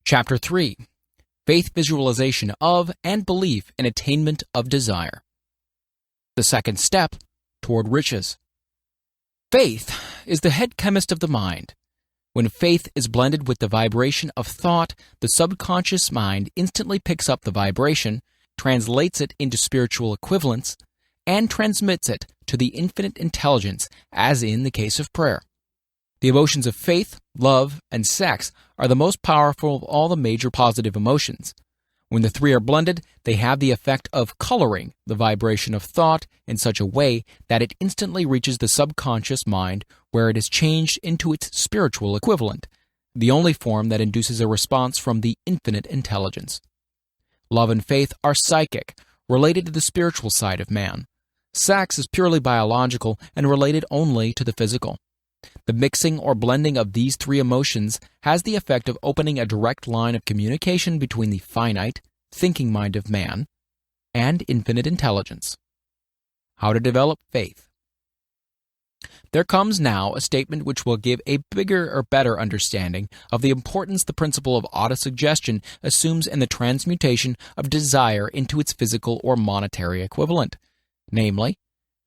Chapter 3. Faith Visualization of and Belief in Attainment of Desire. The second step toward riches. Faith is the head chemist of the mind. When faith is blended with the vibration of thought, the subconscious mind instantly picks up the vibration, translates it into spiritual equivalents, and transmits it to the infinite intelligence, as in the case of prayer. The emotions of faith, love, and sex are the most powerful of all the major positive emotions. When the three are blended, they have the effect of coloring the vibration of thought in such a way that it instantly reaches the subconscious mind, where it is changed into its spiritual equivalent, the only form that induces a response from the infinite intelligence. Love and faith are psychic, related to the spiritual side of man. Sex is purely biological and related only to the physical. The mixing or blending of these three emotions has the effect of opening a direct line of communication between the finite, thinking mind of man and infinite intelligence. How to develop faith. There comes now a statement which will give a bigger or better understanding of the importance the principle of autosuggestion assumes in the transmutation of desire into its physical or monetary equivalent. Namely,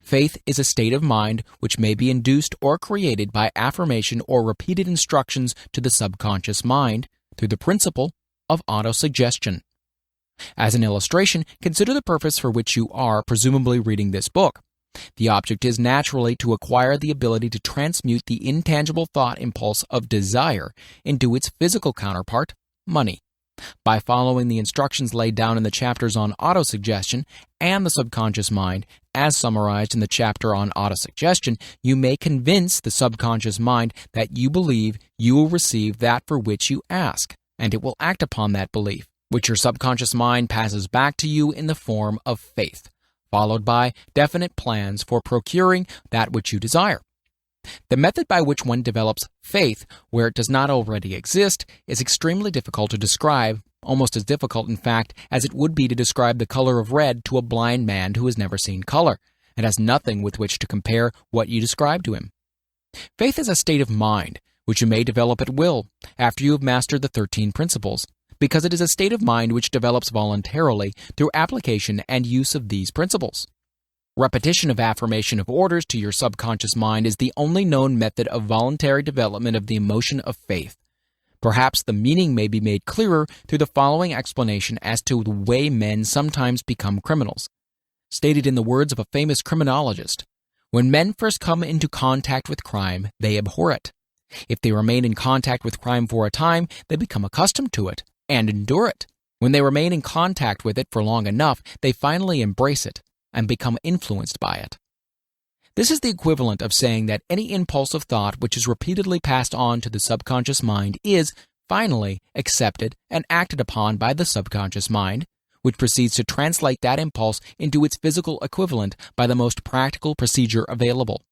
faith is a state of mind which may be induced or created by affirmation or repeated instructions to the subconscious mind through the principle of autosuggestion. As an illustration, consider the purpose for which you are presumably reading this book. The object is naturally to acquire the ability to transmute the intangible thought impulse of desire into its physical counterpart, money. By following the instructions laid down in the chapters on autosuggestion and the subconscious mind, as summarized in the chapter on autosuggestion, you may convince the subconscious mind that you believe you will receive that for which you ask, and it will act upon that belief, which your subconscious mind passes back to you in the form of faith, followed by definite plans for procuring that which you desire. The method by which one develops faith where it does not already exist is extremely difficult to describe, almost as difficult, in fact, as it would be to describe the color of red to a blind man who has never seen color and has nothing with which to compare what you describe to him. Faith is a state of mind which you may develop at will after you have mastered the 13 principles, because it is a state of mind which develops voluntarily through application and use of these principles. Repetition of affirmation of orders to your subconscious mind is the only known method of voluntary development of the emotion of faith. Perhaps the meaning may be made clearer through the following explanation as to the way men sometimes become criminals. Stated in the words of a famous criminologist, when men first come into contact with crime, they abhor it. If they remain in contact with crime for a time, they become accustomed to it and endure it. When they remain in contact with it for long enough, they finally embrace it and become influenced by it. This is the equivalent of saying that any impulse of thought which is repeatedly passed on to the subconscious mind is, finally, accepted and acted upon by the subconscious mind, which proceeds to translate that impulse into its physical equivalent by the most practical procedure available.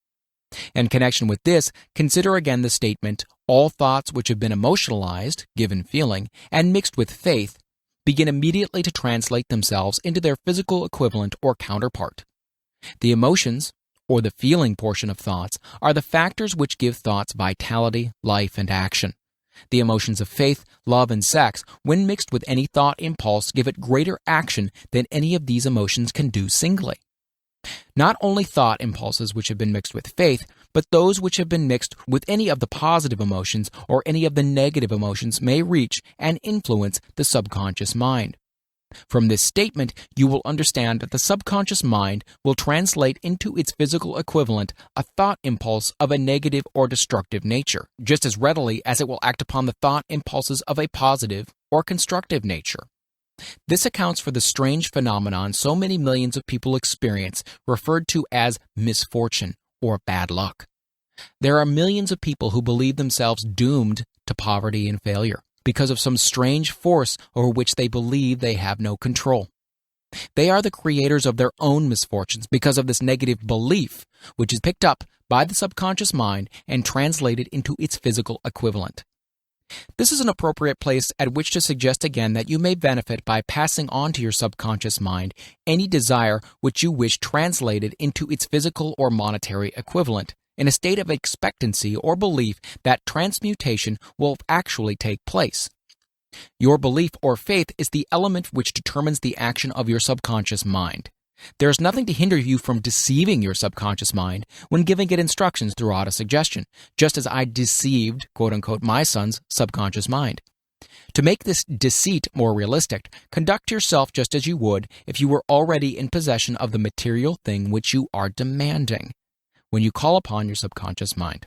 In connection with this, consider again the statement, all thoughts which have been emotionalized, given feeling, and mixed with faith, begin immediately to translate themselves into their physical equivalent or counterpart. The emotions, or the feeling portion of thoughts, are the factors which give thoughts vitality, life, and action. The emotions of faith, love, and sex, when mixed with any thought impulse, give it greater action than any of these emotions can do singly. Not only thought impulses which have been mixed with faith, but those which have been mixed with any of the positive emotions or any of the negative emotions may reach and influence the subconscious mind. From this statement, you will understand that the subconscious mind will translate into its physical equivalent a thought impulse of a negative or destructive nature, just as readily as it will act upon the thought impulses of a positive or constructive nature. This accounts for the strange phenomenon so many millions of people experience, referred to as misfortune or bad luck. There are millions of people who believe themselves doomed to poverty and failure because of some strange force over which they believe they have no control. They are the creators of their own misfortunes because of this negative belief, which is picked up by the subconscious mind and translated into its physical equivalent. This is an appropriate place at which to suggest again that you may benefit by passing on to your subconscious mind any desire which you wish translated into its physical or monetary equivalent, in a state of expectancy or belief that transmutation will actually take place. Your belief or faith is the element which determines the action of your subconscious mind. There is nothing to hinder you from deceiving your subconscious mind when giving it instructions through autosuggestion, just as I deceived, quote-unquote, my son's subconscious mind. To make this deceit more realistic, conduct yourself just as you would if you were already in possession of the material thing which you are demanding when you call upon your subconscious mind.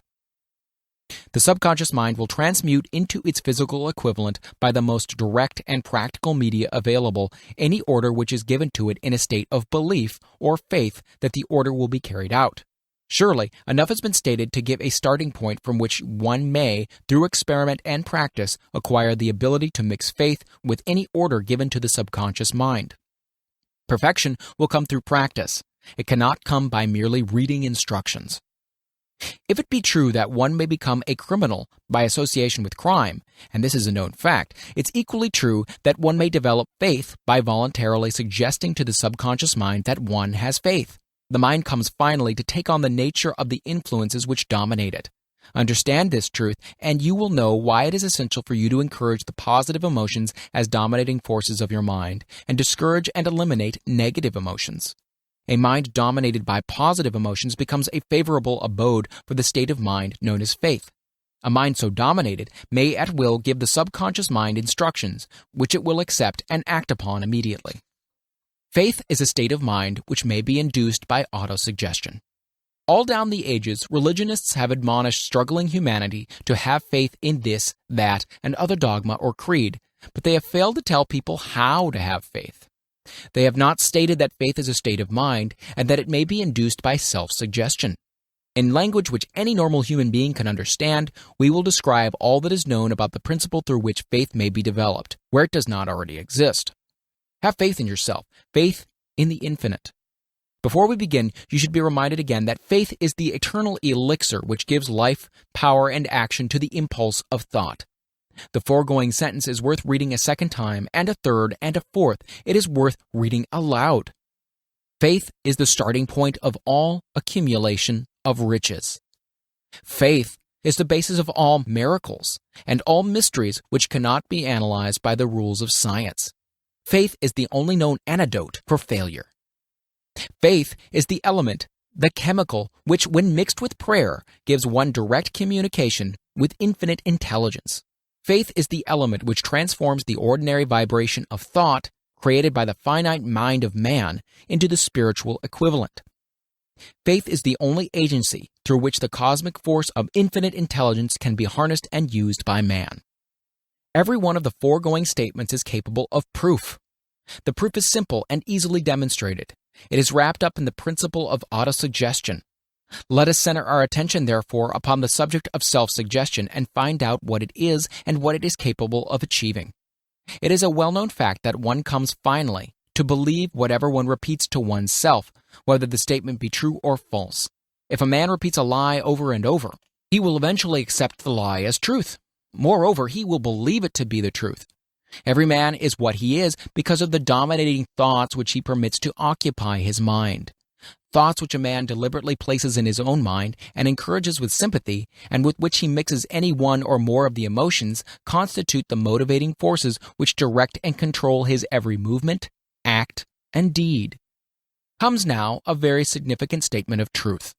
The subconscious mind will transmute into its physical equivalent by the most direct and practical media available any order which is given to it in a state of belief or faith that the order will be carried out. Surely, enough has been stated to give a starting point from which one may, through experiment and practice, acquire the ability to mix faith with any order given to the subconscious mind. Perfection will come through practice. It cannot come by merely reading instructions. If it be true that one may become a criminal by association with crime, and this is a known fact, it's equally true that one may develop faith by voluntarily suggesting to the subconscious mind that one has faith. The mind comes finally to take on the nature of the influences which dominate it. Understand this truth, and you will know why it is essential for you to encourage the positive emotions as dominating forces of your mind, and discourage and eliminate negative emotions. A mind dominated by positive emotions becomes a favorable abode for the state of mind known as faith. A mind so dominated may at will give the subconscious mind instructions, which it will accept and act upon immediately. Faith is a state of mind which may be induced by autosuggestion. All down the ages, religionists have admonished struggling humanity to have faith in this, that, and other dogma or creed, but they have failed to tell people how to have faith. They have not stated that faith is a state of mind and that it may be induced by self-suggestion. In language which any normal human being can understand, we will describe all that is known about the principle through which faith may be developed, where it does not already exist. Have faith in yourself, faith in the infinite. Before we begin, you should be reminded again that faith is the eternal elixir which gives life, power, and action to the impulse of thought. The foregoing sentence is worth reading a second time, and a third, and a fourth. It is worth reading aloud. Faith is the starting point of all accumulation of riches. Faith is the basis of all miracles and all mysteries which cannot be analyzed by the rules of science. Faith is the only known antidote for failure. Faith is the element, the chemical, which, when mixed with prayer, gives one direct communication with infinite intelligence. Faith is the element which transforms the ordinary vibration of thought created by the finite mind of man into the spiritual equivalent. Faith is the only agency through which the cosmic force of infinite intelligence can be harnessed and used by man. Every one of the foregoing statements is capable of proof. The proof is simple and easily demonstrated. It is wrapped up in the principle of autosuggestion. Let us center our attention, therefore, upon the subject of self-suggestion and find out what it is and what it is capable of achieving. It is a well-known fact that one comes finally to believe whatever one repeats to oneself, whether the statement be true or false. If a man repeats a lie over and over, he will eventually accept the lie as truth. Moreover, he will believe it to be the truth. Every man is what he is because of the dominating thoughts which he permits to occupy his mind. Thoughts which a man deliberately places in his own mind and encourages with sympathy, and with which he mixes any one or more of the emotions, constitute the motivating forces which direct and control his every movement, act, and deed. Comes now a very significant statement of truth.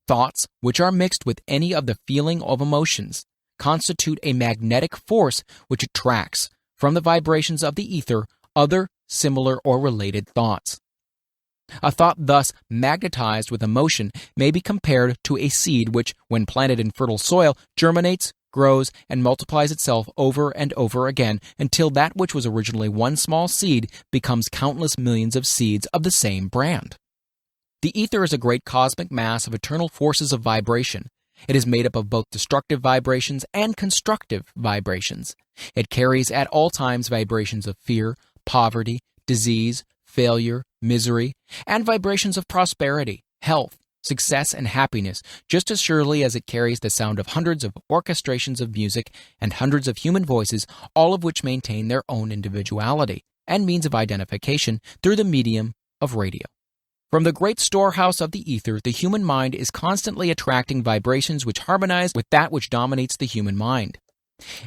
Thoughts which are mixed with any of the feeling of emotions constitute a magnetic force which attracts, from the vibrations of the ether, other similar or related thoughts. A thought thus magnetized with emotion may be compared to a seed which, when planted in fertile soil, germinates, grows, and multiplies itself over and over again until that which was originally one small seed becomes countless millions of seeds of the same brand. The ether is a great cosmic mass of eternal forces of vibration. It is made up of both destructive vibrations and constructive vibrations. It carries at all times vibrations of fear, poverty, disease, failure, misery, and vibrations of prosperity, health, success, and happiness, just as surely as it carries the sound of hundreds of orchestrations of music and hundreds of human voices, all of which maintain their own individuality and means of identification through the medium of radio. From the great storehouse of the ether, the human mind is constantly attracting vibrations which harmonize with that which dominates the human mind.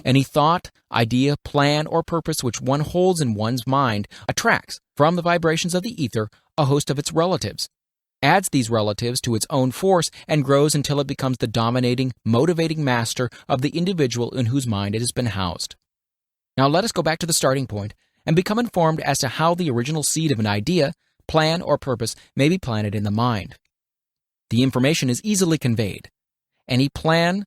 Any thought, idea, plan, or purpose which one holds in one's mind attracts, from the vibrations of the ether, a host of its relatives, adds these relatives to its own force, and grows until it becomes the dominating, motivating master of the individual in whose mind it has been housed. Now let us go back to the starting point and become informed as to how the original seed of an idea, plan, or purpose may be planted in the mind. The information is easily conveyed. Any plan,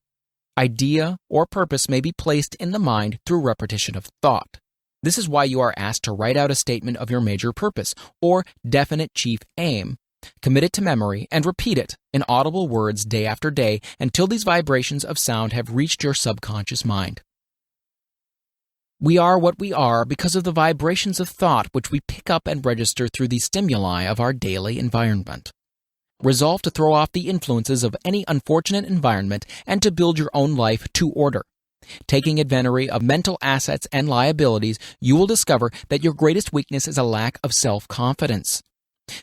idea, or purpose may be placed in the mind through repetition of thought. This is why you are asked to write out a statement of your major purpose, or definite chief aim, commit it to memory, and repeat it in audible words day after day until these vibrations of sound have reached your subconscious mind. We are what we are because of the vibrations of thought which we pick up and register through the stimuli of our daily environment. Resolve to throw off the influences of any unfortunate environment and to build your own life to order. Taking inventory of mental assets and liabilities, you will discover that your greatest weakness is a lack of self-confidence.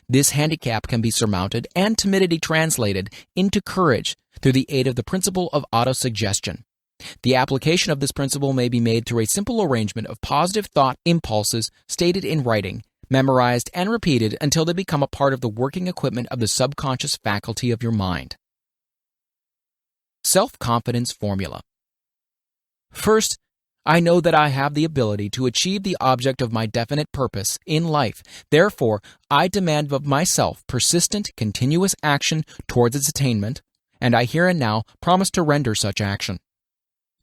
This handicap can be surmounted and timidity translated into courage through the aid of the principle of autosuggestion. The application of this principle may be made through a simple arrangement of positive thought impulses stated in writing, memorized and repeated until they become a part of the working equipment of the subconscious faculty of your mind. Self-confidence formula. First, I know that I have the ability to achieve the object of my definite purpose in life. Therefore, I demand of myself persistent, continuous action towards its attainment, and I here and now promise to render such action.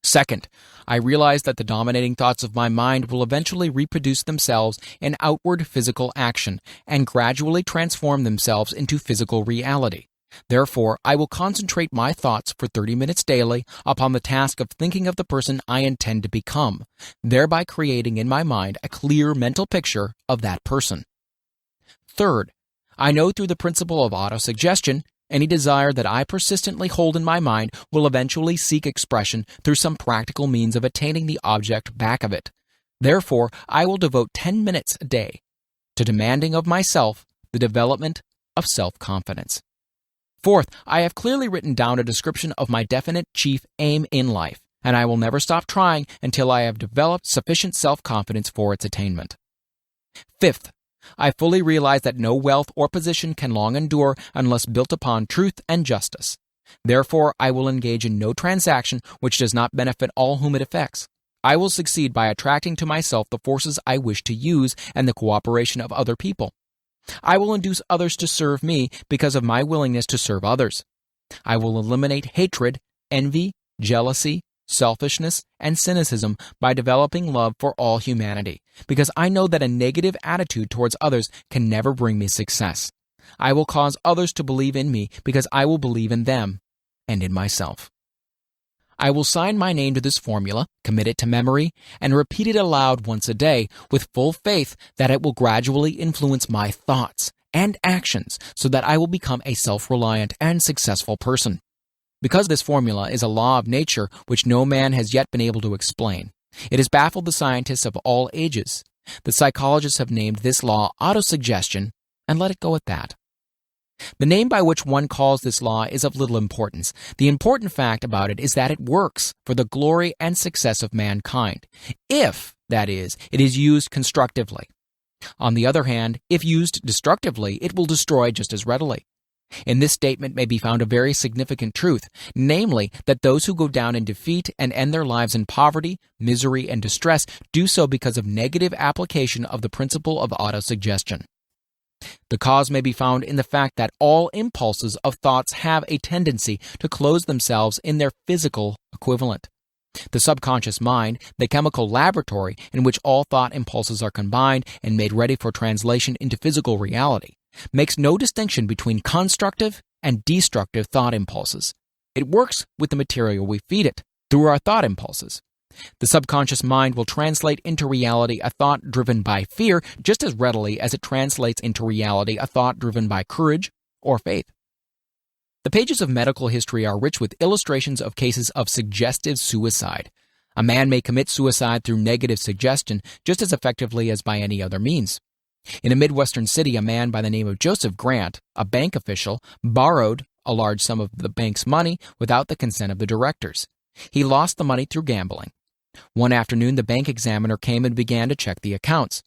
Second, I realize that the dominating thoughts of my mind will eventually reproduce themselves in outward physical action and gradually transform themselves into physical reality. Therefore, I will concentrate my thoughts for 30 minutes daily upon the task of thinking of the person I intend to become, thereby creating in my mind a clear mental picture of that person. Third, I know through the principle of autosuggestion, any desire that I persistently hold in my mind will eventually seek expression through some practical means of attaining the object back of it. Therefore, I will devote 10 minutes a day to demanding of myself the development of self-confidence. Fourth, I have clearly written down a description of my definite chief aim in life, and I will never stop trying until I have developed sufficient self-confidence for its attainment. Fifth, I fully realize that no wealth or position can long endure unless built upon truth and justice. Therefore, I will engage in no transaction which does not benefit all whom it affects. I will succeed by attracting to myself the forces I wish to use and the cooperation of other people. I will induce others to serve me because of my willingness to serve others. I will eliminate hatred, envy, jealousy, selfishness, and cynicism by developing love for all humanity, because I know that a negative attitude towards others can never bring me success. I will cause others to believe in me because I will believe in them and in myself. I will sign my name to this formula, commit it to memory, and repeat it aloud once a day with full faith that it will gradually influence my thoughts and actions so that I will become a self-reliant and successful person. Because this formula is a law of nature which no man has yet been able to explain, it has baffled the scientists of all ages. The psychologists have named this law autosuggestion and let it go at that. The name by which one calls this law is of little importance. The important fact about it is that it works for the glory and success of mankind, if, that is, it is used constructively. On the other hand, if used destructively, it will destroy just as readily. In this statement may be found a very significant truth, namely that those who go down in defeat and end their lives in poverty, misery, and distress do so because of negative application of the principle of autosuggestion. The cause may be found in the fact that all impulses of thoughts have a tendency to close themselves in their physical equivalent. The subconscious mind, the chemical laboratory in which all thought impulses are combined and made ready for translation into physical reality, makes no distinction between constructive and destructive thought impulses. It works with the material we feed it, through our thought impulses. The subconscious mind will translate into reality a thought driven by fear just as readily as it translates into reality a thought driven by courage or faith. The pages of medical history are rich with illustrations of cases of suggestive suicide. A man may commit suicide through negative suggestion just as effectively as by any other means. In a Midwestern city, a man by the name of Joseph Grant, a bank official, borrowed a large sum of the bank's money without the consent of the directors. He lost the money through gambling. One afternoon, the bank examiner came and began to check the accounts.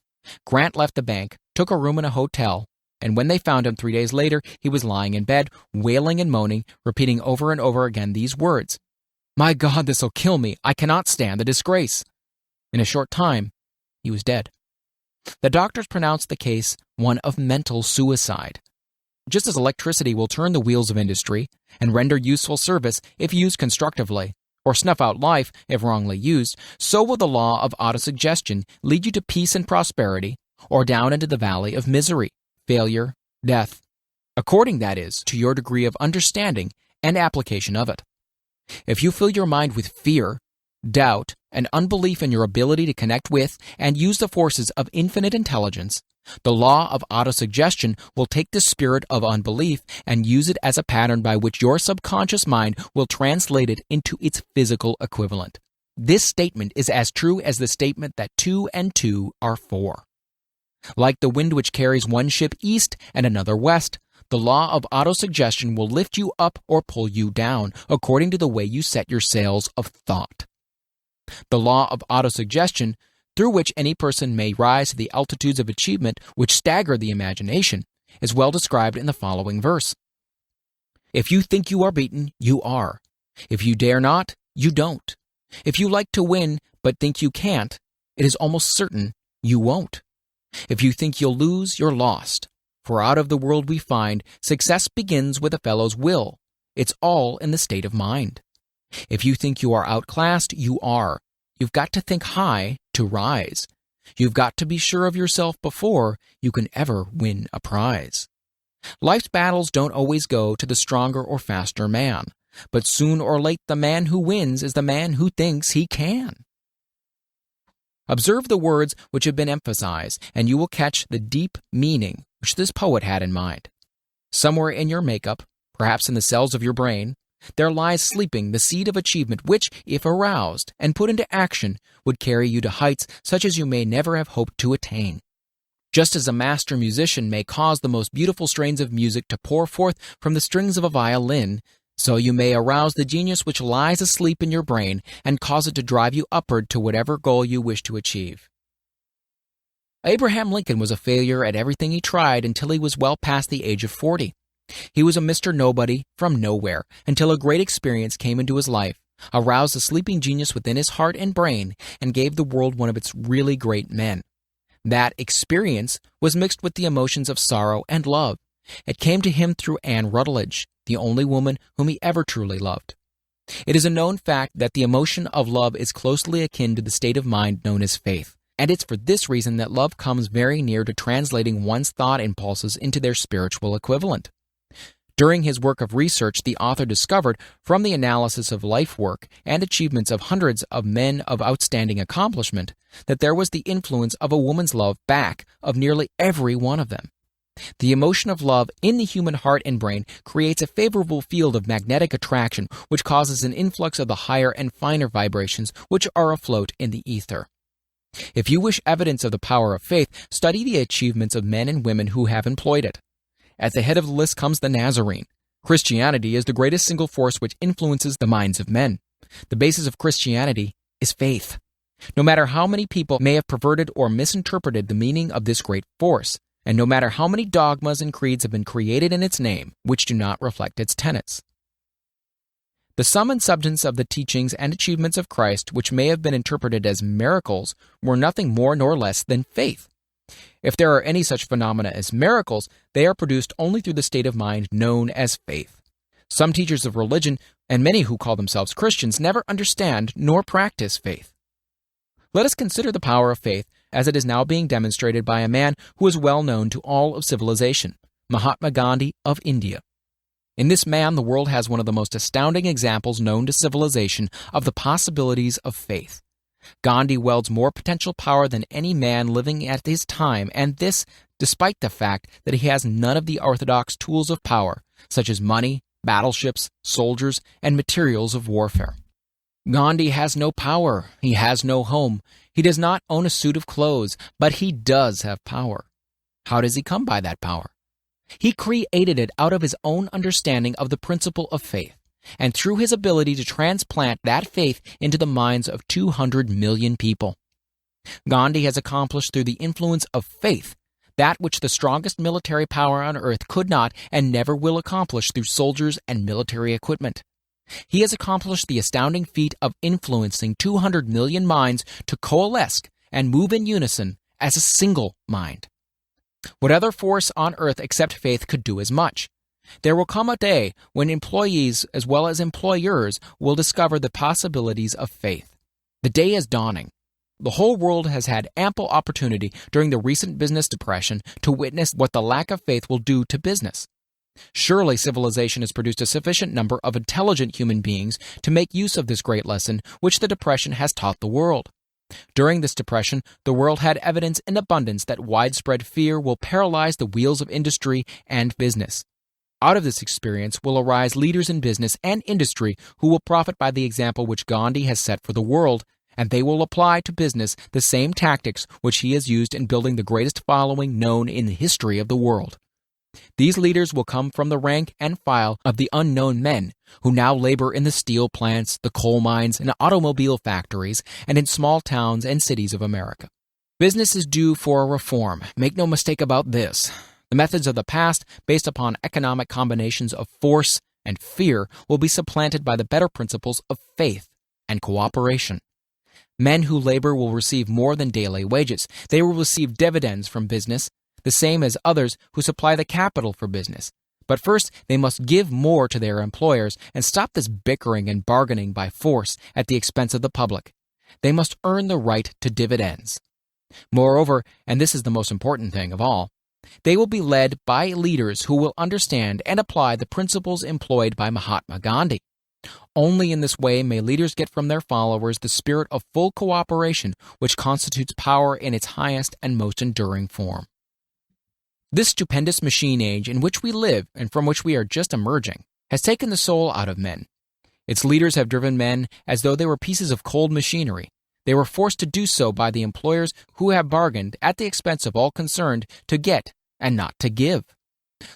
Grant left the bank, took a room in a hotel, and when they found him 3 days later, he was lying in bed, wailing and moaning, repeating over and over again these words, "My God, this'll kill me. I cannot stand the disgrace." In a short time, he was dead. The doctors pronounced the case one of mental suicide. Just as electricity will turn the wheels of industry and render useful service if used constructively, or snuff out life if wrongly used, so will the law of autosuggestion lead you to peace and prosperity, or down into the valley of misery, failure, death, according, that is, to your degree of understanding and application of it. If you fill your mind with fear, doubt, and unbelief in your ability to connect with and use the forces of infinite intelligence, the law of autosuggestion will take the spirit of unbelief and use it as a pattern by which your subconscious mind will translate it into its physical equivalent. This statement is as true as the statement that 2 and 2 are 4. Like the wind which carries one ship east and another west, the law of autosuggestion will lift you up or pull you down according to the way you set your sails of thought. The law of autosuggestion, through which any person may rise to the altitudes of achievement which stagger the imagination, is well described in the following verse. If you think you are beaten, you are. If you dare not, you don't. If you like to win but think you can't, it is almost certain you won't. If you think you'll lose, you're lost. For out of the world we find, success begins with a fellow's will. It's all in the state of mind. If you think you are outclassed, you are. You've got to think high to rise. You've got to be sure of yourself before you can ever win a prize. Life's battles don't always go to the stronger or faster man, but soon or late the man who wins is the man who thinks he can. Observe the words which have been emphasized, and you will catch the deep meaning which this poet had in mind. Somewhere in your makeup, perhaps in the cells of your brain, there lies sleeping the seed of achievement which, if aroused and put into action, would carry you to heights such as you may never have hoped to attain. Just as a master musician may cause the most beautiful strains of music to pour forth from the strings of a violin, so you may arouse the genius which lies asleep in your brain and cause it to drive you upward to whatever goal you wish to achieve. Abraham Lincoln was a failure at everything he tried until he was well past the age of 40. He was a Mr. Nobody from nowhere until a great experience came into his life, aroused the sleeping genius within his heart and brain, and gave the world one of its really great men. That experience was mixed with the emotions of sorrow and love. It came to him through Anne Rutledge, the only woman whom he ever truly loved. It is a known fact that the emotion of love is closely akin to the state of mind known as faith, and it's for this reason that love comes very near to translating one's thought impulses into their spiritual equivalent. During his work of research, the author discovered, from the analysis of life work and achievements of hundreds of men of outstanding accomplishment, that there was the influence of a woman's love back of nearly every one of them. The emotion of love in the human heart and brain creates a favorable field of magnetic attraction which causes an influx of the higher and finer vibrations which are afloat in the ether. If you wish evidence of the power of faith, study the achievements of men and women who have employed it. At the head of the list comes the Nazarene. Christianity is the greatest single force which influences the minds of men. The basis of Christianity is faith. No matter how many people may have perverted or misinterpreted the meaning of this great force, and no matter how many dogmas and creeds have been created in its name which do not reflect its tenets. The sum and substance of the teachings and achievements of Christ, which may have been interpreted as miracles, were nothing more nor less than faith. If there are any such phenomena as miracles, they are produced only through the state of mind known as faith. Some teachers of religion, and many who call themselves Christians, never understand nor practice faith. Let us consider the power of faith as it is now being demonstrated by a man who is well known to all of civilization, Mahatma Gandhi of India. In this man, the world has one of the most astounding examples known to civilization of the possibilities of faith. Gandhi wields more potential power than any man living at his time, and this despite the fact that he has none of the orthodox tools of power, such as money, battleships, soldiers, and materials of warfare. Gandhi has no power, he has no home, he does not own a suit of clothes, but he does have power. How does he come by that power? He created it out of his own understanding of the principle of faith, and through his ability to transplant that faith into the minds of 200 million people. Gandhi has accomplished through the influence of faith that which the strongest military power on earth could not and never will accomplish through soldiers and military equipment. He has accomplished the astounding feat of influencing 200 million minds to coalesce and move in unison as a single mind. What other force on earth except faith could do as much? There will come a day when employees as well as employers will discover the possibilities of faith. The day is dawning. The whole world has had ample opportunity during the recent business depression to witness what the lack of faith will do to business. Surely civilization has produced a sufficient number of intelligent human beings to make use of this great lesson which the depression has taught the world. During this depression, the world had evidence in abundance that widespread fear will paralyze the wheels of industry and business. Out of this experience will arise leaders in business and industry who will profit by the example which Gandhi has set for the world, and they will apply to business the same tactics which he has used in building the greatest following known in the history of the world. These leaders will come from the rank and file of the unknown men who now labor in the steel plants, the coal mines, and automobile factories, and in small towns and cities of America. Business is due for a reform. Make no mistake about this. The methods of the past, based upon economic combinations of force and fear, will be supplanted by the better principles of faith and cooperation. Men who labor will receive more than daily wages. They will receive dividends from business, the same as others who supply the capital for business. But first, they must give more to their employers and stop this bickering and bargaining by force at the expense of the public. They must earn the right to dividends. Moreover, and this is the most important thing of all, they will be led by leaders who will understand and apply the principles employed by Mahatma Gandhi. Only in this way may leaders get from their followers the spirit of full cooperation which constitutes power in its highest and most enduring form. This stupendous machine age in which we live and from which we are just emerging has taken the soul out of men. Its leaders have driven men as though they were pieces of cold machinery. They were forced to do so by the employers who have bargained at the expense of all concerned to get and not to give.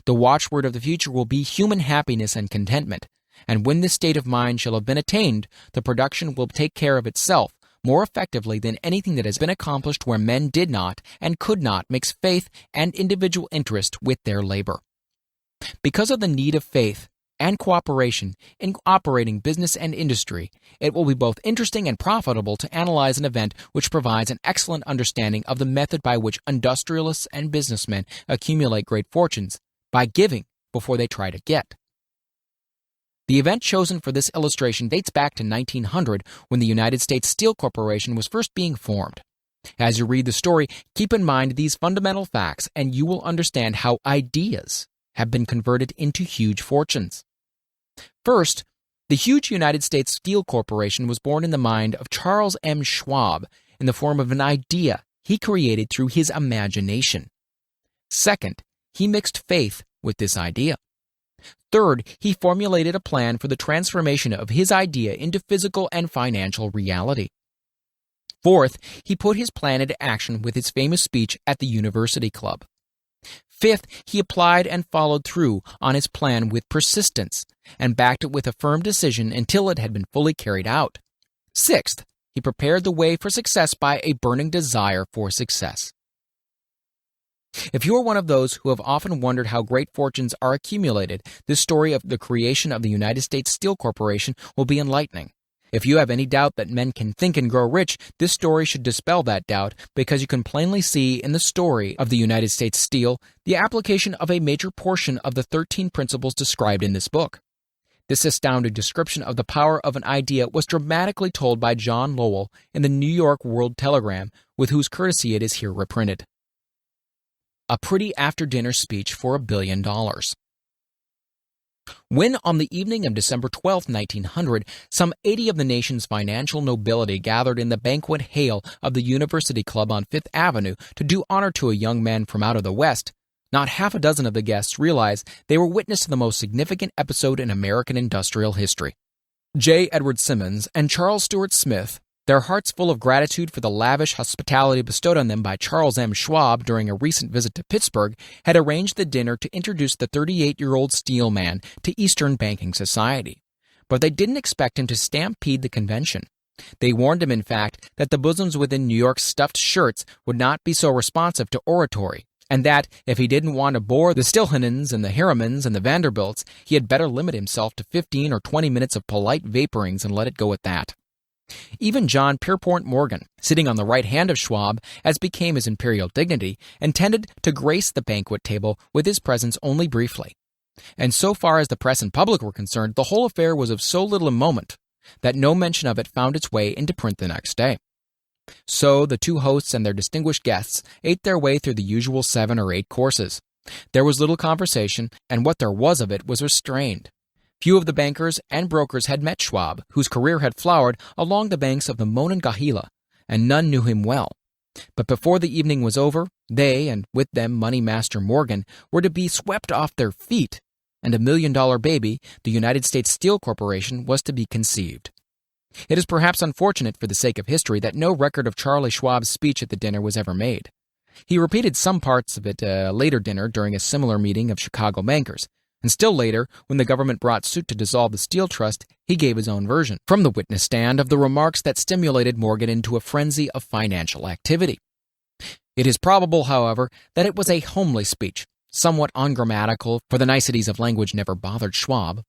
The watchword of the future will be human happiness and contentment, and when this state of mind shall have been attained, the production will take care of itself more effectively than anything that has been accomplished where men did not and could not mix faith and individual interest with their labor. Because of the need of faith and cooperation in operating business and industry, it will be both interesting and profitable to analyze an event which provides an excellent understanding of the method by which industrialists and businessmen accumulate great fortunes, by giving before they try to get. The event chosen for this illustration dates back to 1900 when the United States Steel Corporation was first being formed. As you read the story, keep in mind these fundamental facts and you will understand how ideas have been converted into huge fortunes. First, the huge United States Steel Corporation was born in the mind of Charles M. Schwab in the form of an idea he created through his imagination. Second, he mixed faith with this idea. Third, he formulated a plan for the transformation of his idea into physical and financial reality. Fourth, he put his plan into action with his famous speech at the University Club. Fifth, he applied and followed through on his plan with persistence and backed it with a firm decision until it had been fully carried out. Sixth, he prepared the way for success by a burning desire for success. If you are one of those who have often wondered how great fortunes are accumulated, this story of the creation of the United States Steel Corporation will be enlightening. If you have any doubt that men can think and grow rich, this story should dispel that doubt because you can plainly see in the story of the United States Steel the application of a major portion of the 13 principles described in this book. This astounding description of the power of an idea was dramatically told by John Lowell in the New York World Telegram, with whose courtesy it is here reprinted. A pretty after-dinner speech for $1 billion. When, on the evening of December 12, 1900, some 80 of the nation's financial nobility gathered in the banquet hall of the University Club on Fifth Avenue to do honor to a young man from out of the West, not half a dozen of the guests realized they were witness to the most significant episode in American industrial history. J. Edward Simmons and Charles Stewart Smith, their hearts full of gratitude for the lavish hospitality bestowed on them by Charles M. Schwab during a recent visit to Pittsburgh, had arranged the dinner to introduce the 38-year-old steel man to Eastern banking society. but they didn't expect him to stampede the convention. They warned him, in fact, that the bosoms within New York's stuffed shirts would not be so responsive to oratory, and that, if he didn't want to bore the Stilhanens and the Harrimans and the Vanderbilts, he had better limit himself to 15 or 20 minutes of polite vaporings and let it go at that. Even John Pierpont Morgan, sitting on the right hand of Schwab, as became his imperial dignity, intended to grace the banquet table with his presence only briefly. And so far as the press and public were concerned, the whole affair was of so little moment that no mention of it found its way into print the next day. So the two hosts and their distinguished guests ate their way through the usual 7 or 8 courses. There was little conversation, and what there was of it was restrained. Few of the bankers and brokers had met Schwab, whose career had flowered along the banks of the Monongahela, and none knew him well. But before the evening was over, they, and with them Money Master Morgan, were to be swept off their feet, and $1 million baby, the United States Steel Corporation, was to be conceived. It is perhaps unfortunate for the sake of history that no record of Charlie Schwab's speech at the dinner was ever made. He repeated some parts of it at a later dinner during a similar meeting of Chicago bankers, and still later, when the government brought suit to dissolve the Steel Trust, he gave his own version, from the witness stand, of the remarks that stimulated Morgan into a frenzy of financial activity. It is probable, however, that it was a homely speech, somewhat ungrammatical, for the niceties of language never bothered Schwab,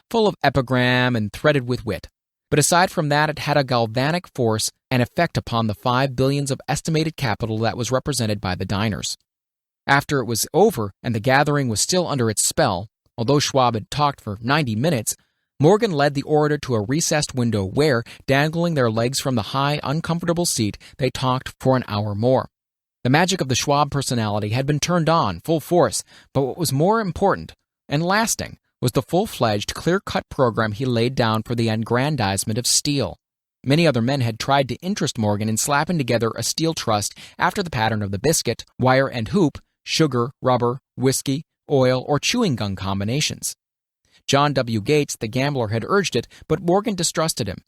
full of epigram and threaded with wit. But aside from that, it had a galvanic force and effect upon the $5 billion of estimated capital that was represented by the diners. After it was over and the gathering was still under its spell, although Schwab had talked for 90 minutes, Morgan led the orator to a recessed window where, dangling their legs from the high, uncomfortable seat, they talked for an hour more. The magic of the Schwab personality had been turned on full force, but what was more important and lasting was the full-fledged, clear-cut program he laid down for the aggrandizement of steel. Many other men had tried to interest Morgan in slapping together a steel trust after the pattern of the biscuit, wire and hoop, sugar, rubber, whiskey, oil, or chewing gum combinations. John W. Gates, the gambler, had urged it, but Morgan distrusted him.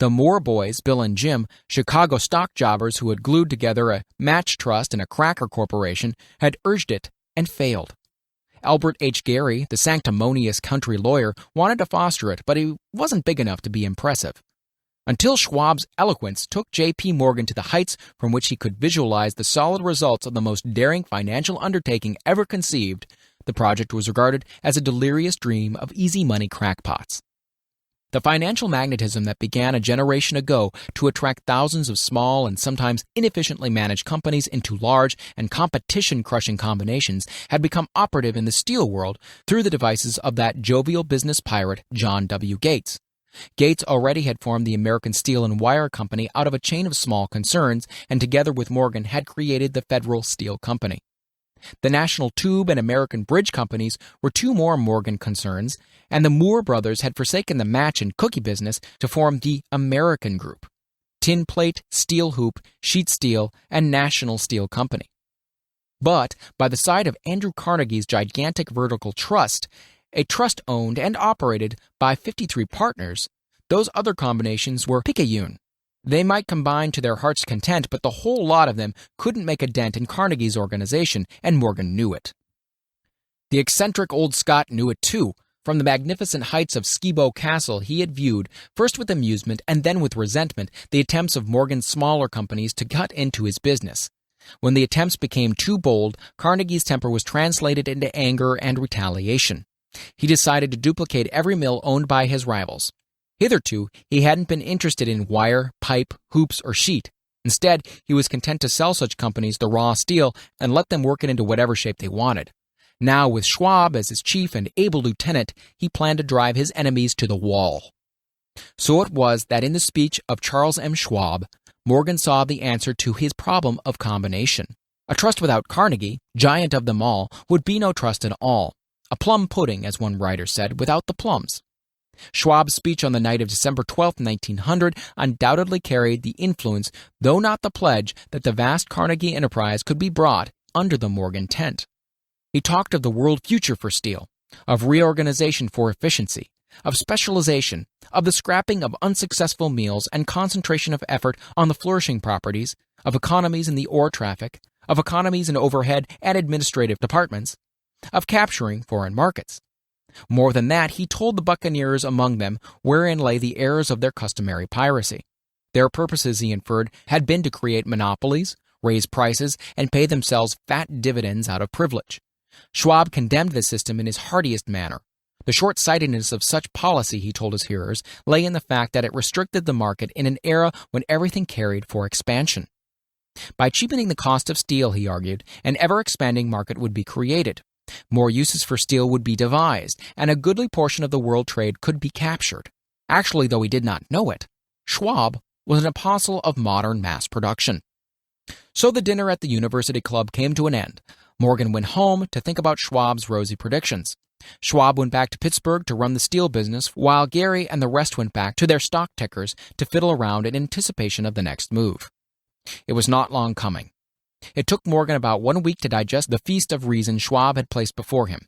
The Moore boys, Bill and Jim, Chicago stock jobbers who had glued together a match trust and a cracker corporation, had urged it and failed. Albert H. Gary, the sanctimonious country lawyer, wanted to foster it, but he wasn't big enough to be impressive. Until Schwab's eloquence took J.P. Morgan to the heights from which he could visualize the solid results of the most daring financial undertaking ever conceived, the project was regarded as a delirious dream of easy money crackpots. The financial magnetism that began a generation ago to attract thousands of small and sometimes inefficiently managed companies into large and competition-crushing combinations had become operative in the steel world through the devices of that jovial business pirate, John W. Gates. Gates already had formed the American Steel and Wire Company out of a chain of small concerns, and together with Morgan had created the Federal Steel Company. The National Tube and American Bridge Companies were 2 more Morgan concerns, and the Moore brothers had forsaken the match and cookie business to form the American Group: Tin Plate, Steel Hoop, Sheet Steel, and National Steel Company. But by the side of Andrew Carnegie's gigantic vertical trust, a trust owned and operated by 53 partners, those other combinations were picayune. They might combine to their heart's content, but the whole lot of them couldn't make a dent in Carnegie's organization, and Morgan knew it. The eccentric old Scot knew it too. From the magnificent heights of Skibo Castle, he had viewed, first with amusement and then with resentment, the attempts of Morgan's smaller companies to cut into his business. When the attempts became too bold, Carnegie's temper was translated into anger and retaliation. He decided to duplicate every mill owned by his rivals. Hitherto, he hadn't been interested in wire, pipe, hoops, or sheet. Instead, he was content to sell such companies the raw steel and let them work it into whatever shape they wanted. Now, with Schwab as his chief and able lieutenant, he planned to drive his enemies to the wall. So it was that in the speech of Charles M. Schwab, Morgan saw the answer to his problem of combination. A trust without Carnegie, giant of them all, would be no trust at all. A plum pudding, as one writer said, without the plums. Schwab's speech on the night of December 12, 1900, undoubtedly carried the influence, though not the pledge, that the vast Carnegie enterprise could be brought under the Morgan tent. He talked of the world future for steel, of reorganization for efficiency, of specialization, of the scrapping of unsuccessful meals and concentration of effort on the flourishing properties, of economies in the ore traffic, of economies in overhead and administrative departments, of capturing foreign markets. More than that, he told the buccaneers among them wherein lay the errors of their customary piracy. Their purposes, he inferred, had been to create monopolies, raise prices, and pay themselves fat dividends out of privilege. Schwab condemned the system in his heartiest manner. The short-sightedness of such policy, he told his hearers, lay in the fact that it restricted the market in an era when everything carried for expansion. By cheapening the cost of steel, he argued, an ever-expanding market would be created. More uses for steel would be devised, and a goodly portion of the world trade could be captured. Actually, though he did not know it, Schwab was an apostle of modern mass production. So the dinner at the University Club came to an end. Morgan went home to think about Schwab's rosy predictions. Schwab went back to Pittsburgh to run the steel business, while Gary and the rest went back to their stock tickers to fiddle around in anticipation of the next move. It was not long coming. It took Morgan about 1 week to digest the feast of reason Schwab had placed before him.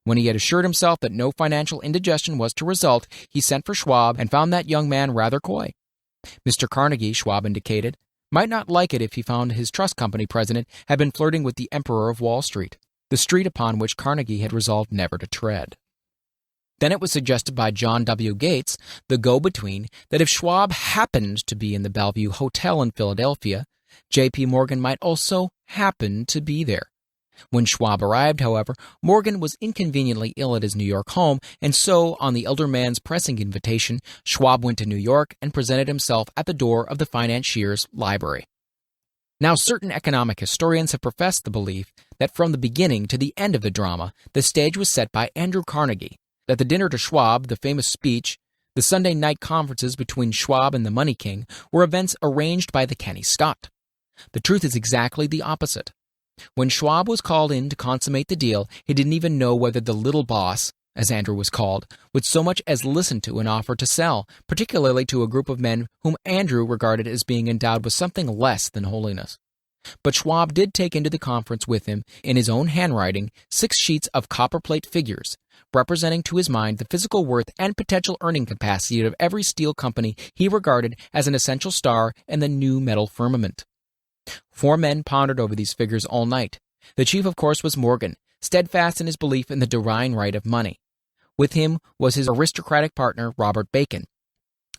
When he had assured himself that no financial indigestion was to result, he sent for Schwab and found that young man rather coy. Mr. Carnegie, Schwab indicated, might not like it if he found his trust company president had been flirting with the Emperor of Wall Street, the street upon which Carnegie had resolved never to tread. Then it was suggested by John W. Gates, the go-between, that if Schwab happened to be in the Bellevue Hotel in Philadelphia, J.P. Morgan might also happen to be there. When Schwab arrived, however, Morgan was inconveniently ill at his New York home, and so, on the elder man's pressing invitation, Schwab went to New York and presented himself at the door of the financier's library. Now, certain economic historians have professed the belief that from the beginning to the end of the drama, the stage was set by Andrew Carnegie, that the dinner to Schwab, the famous speech, the Sunday night conferences between Schwab and the Money King were events arranged by the Kenny Scott. The truth is exactly the opposite. When Schwab was called in to consummate the deal, he didn't even know whether the little boss, as Andrew was called, would so much as listen to an offer to sell, particularly to a group of men whom Andrew regarded as being endowed with something less than holiness. But Schwab did take into the conference with him, in his own handwriting, 6 sheets of copperplate figures, representing to his mind the physical worth and potential earning capacity of every steel company he regarded as an essential star in the new metal firmament. 4 men pondered over these figures all night. The chief, of course, was Morgan, steadfast in his belief in the divine right of money. With him was his aristocratic partner, Robert Bacon.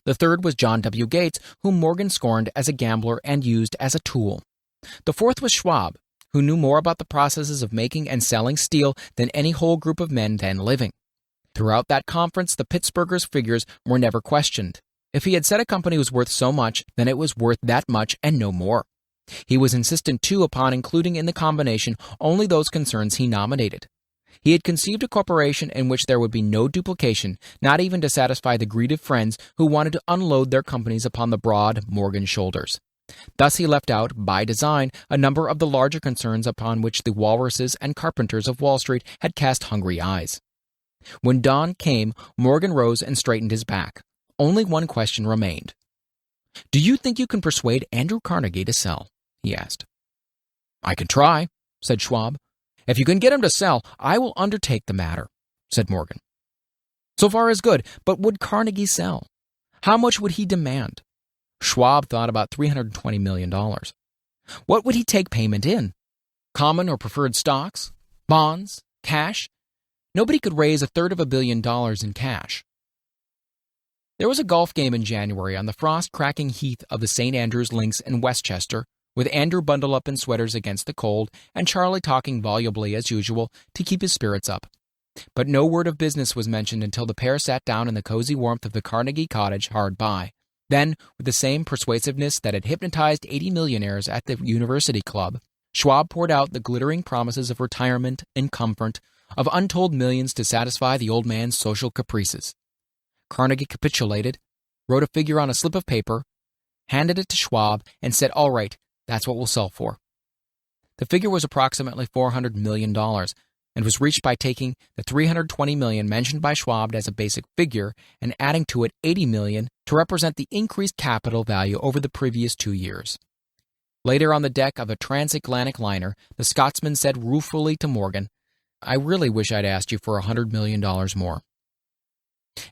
The third was John W. Gates, whom Morgan scorned as a gambler and used as a tool. The fourth was Schwab, who knew more about the processes of making and selling steel than any whole group of men then living. Throughout that conference, the Pittsburghers' figures were never questioned. If he had said a company was worth so much, then it was worth that much and no more. He was insistent, too, upon including in the combination only those concerns he nominated. He had conceived a corporation in which there would be no duplication, not even to satisfy the greed of friends who wanted to unload their companies upon the broad Morgan shoulders. Thus he left out, by design, a number of the larger concerns upon which the walruses and carpenters of Wall Street had cast hungry eyes. When dawn came, Morgan rose and straightened his back. Only one question remained. "Do you think you can persuade Andrew Carnegie to sell?" he asked. "I can try," said Schwab. "If you can get him to sell, I will undertake the matter," said Morgan. So far is good, but would Carnegie sell? How much would he demand? Schwab thought about $320 million. What would he take payment in? Common or preferred stocks? Bonds? Cash? Nobody could raise $350 million in cash. There was a golf game in January on the frost-cracking heath of the St. Andrews Links in Westchester, with Andrew bundled up in sweaters against the cold and Charlie talking volubly as usual to keep his spirits up. But no word of business was mentioned until the pair sat down in the cozy warmth of the Carnegie cottage hard by. Then, with the same persuasiveness that had hypnotized 80 millionaires at the University Club, Schwab poured out the glittering promises of retirement and comfort, of untold millions to satisfy the old man's social caprices. Carnegie capitulated, wrote a figure on a slip of paper, handed it to Schwab, and said, "All right, that's what we'll sell for." The figure was approximately $400 million, and was reached by taking the $320 million mentioned by Schwab as a basic figure and adding to it $80 million to represent the increased capital value over the previous 2 years. Later on the deck of a transatlantic liner, the Scotsman said ruefully to Morgan, "I really wish I'd asked you for $100 million more."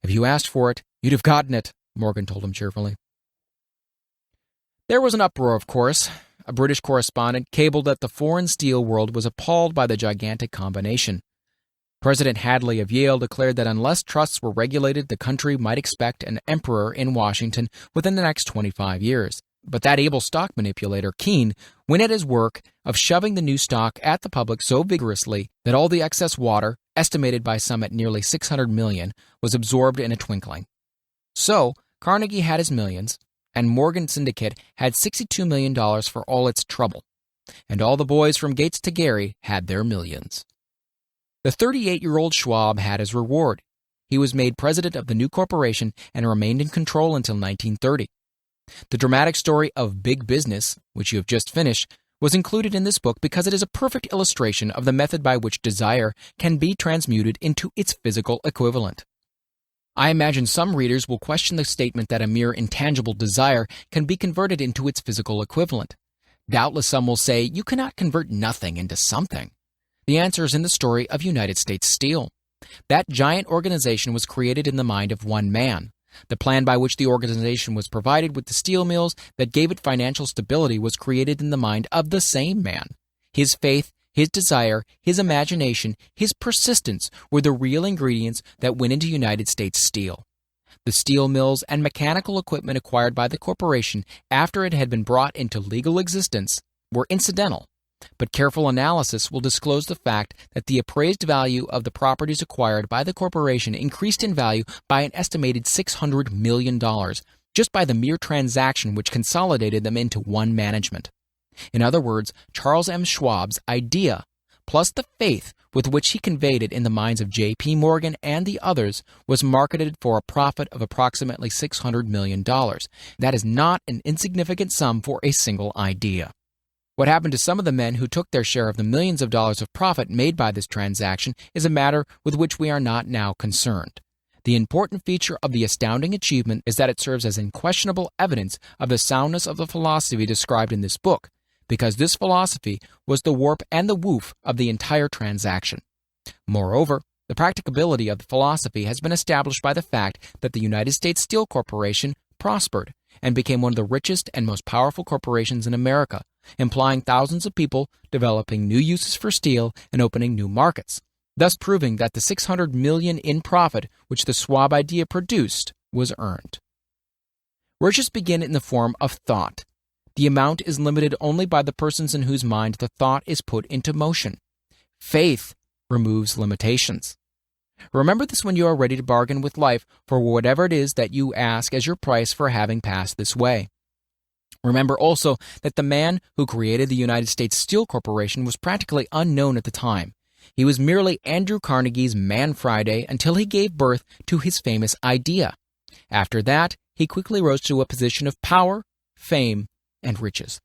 "If you asked for it, you'd have gotten it," Morgan told him cheerfully. There was an uproar, of course. A British correspondent cabled that the foreign steel world was appalled by the gigantic combination. President Hadley of Yale declared that unless trusts were regulated, the country might expect an emperor in Washington within the next 25 years. But that able stock manipulator, Keene, went at his work of shoving the new stock at the public so vigorously that all the excess water, estimated by some at nearly 600 million, was absorbed in a twinkling. So, Carnegie had his millions, and Morgan Syndicate had $62 million for all its trouble. And all the boys from Gates to Gary had their millions. The 38-year-old Schwab had his reward. He was made president of the new corporation and remained in control until 1930. The dramatic story of Big Business, which you have just finished, was included in this book because it is a perfect illustration of the method by which desire can be transmuted into its physical equivalent. I imagine some readers will question the statement that a mere intangible desire can be converted into its physical equivalent. Doubtless some will say, you cannot convert nothing into something. The answer is in the story of United States Steel. That giant organization was created in the mind of one man. The plan by which the organization was provided with the steel mills that gave it financial stability was created in the mind of the same man. His faith, his desire, his imagination, his persistence were the real ingredients that went into United States Steel. The steel mills and mechanical equipment acquired by the corporation after it had been brought into legal existence were incidental, but careful analysis will disclose the fact that the appraised value of the properties acquired by the corporation increased in value by an estimated $600 million just by the mere transaction which consolidated them into one management. In other words, Charles M. Schwab's idea, plus the faith with which he conveyed it in the minds of J.P. Morgan and the others, was marketed for a profit of approximately $600 million. That is not an insignificant sum for a single idea. What happened to some of the men who took their share of the millions of dollars of profit made by this transaction is a matter with which we are not now concerned. The important feature of the astounding achievement is that it serves as unquestionable evidence of the soundness of the philosophy described in this book, because this philosophy was the warp and the woof of the entire transaction. Moreover, the practicability of the philosophy has been established by the fact that the United States Steel Corporation prospered and became one of the richest and most powerful corporations in America, employing thousands of people, developing new uses for steel, and opening new markets, thus proving that the $600 million in profit which the Schwab idea produced was earned. Riches begin in the form of thought. The amount is limited only by the persons in whose mind the thought is put into motion. Faith removes limitations. Remember this when you are ready to bargain with life for whatever it is that you ask as your price for having passed this way. Remember also that the man who created the United States Steel Corporation was practically unknown at the time. He was merely Andrew Carnegie's Man Friday until he gave birth to his famous idea. After that, he quickly rose to a position of power, fame, and riches.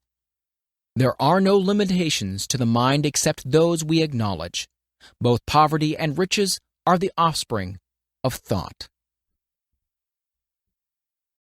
There are no limitations to the mind except those we acknowledge. Both poverty and riches are the offspring of thought.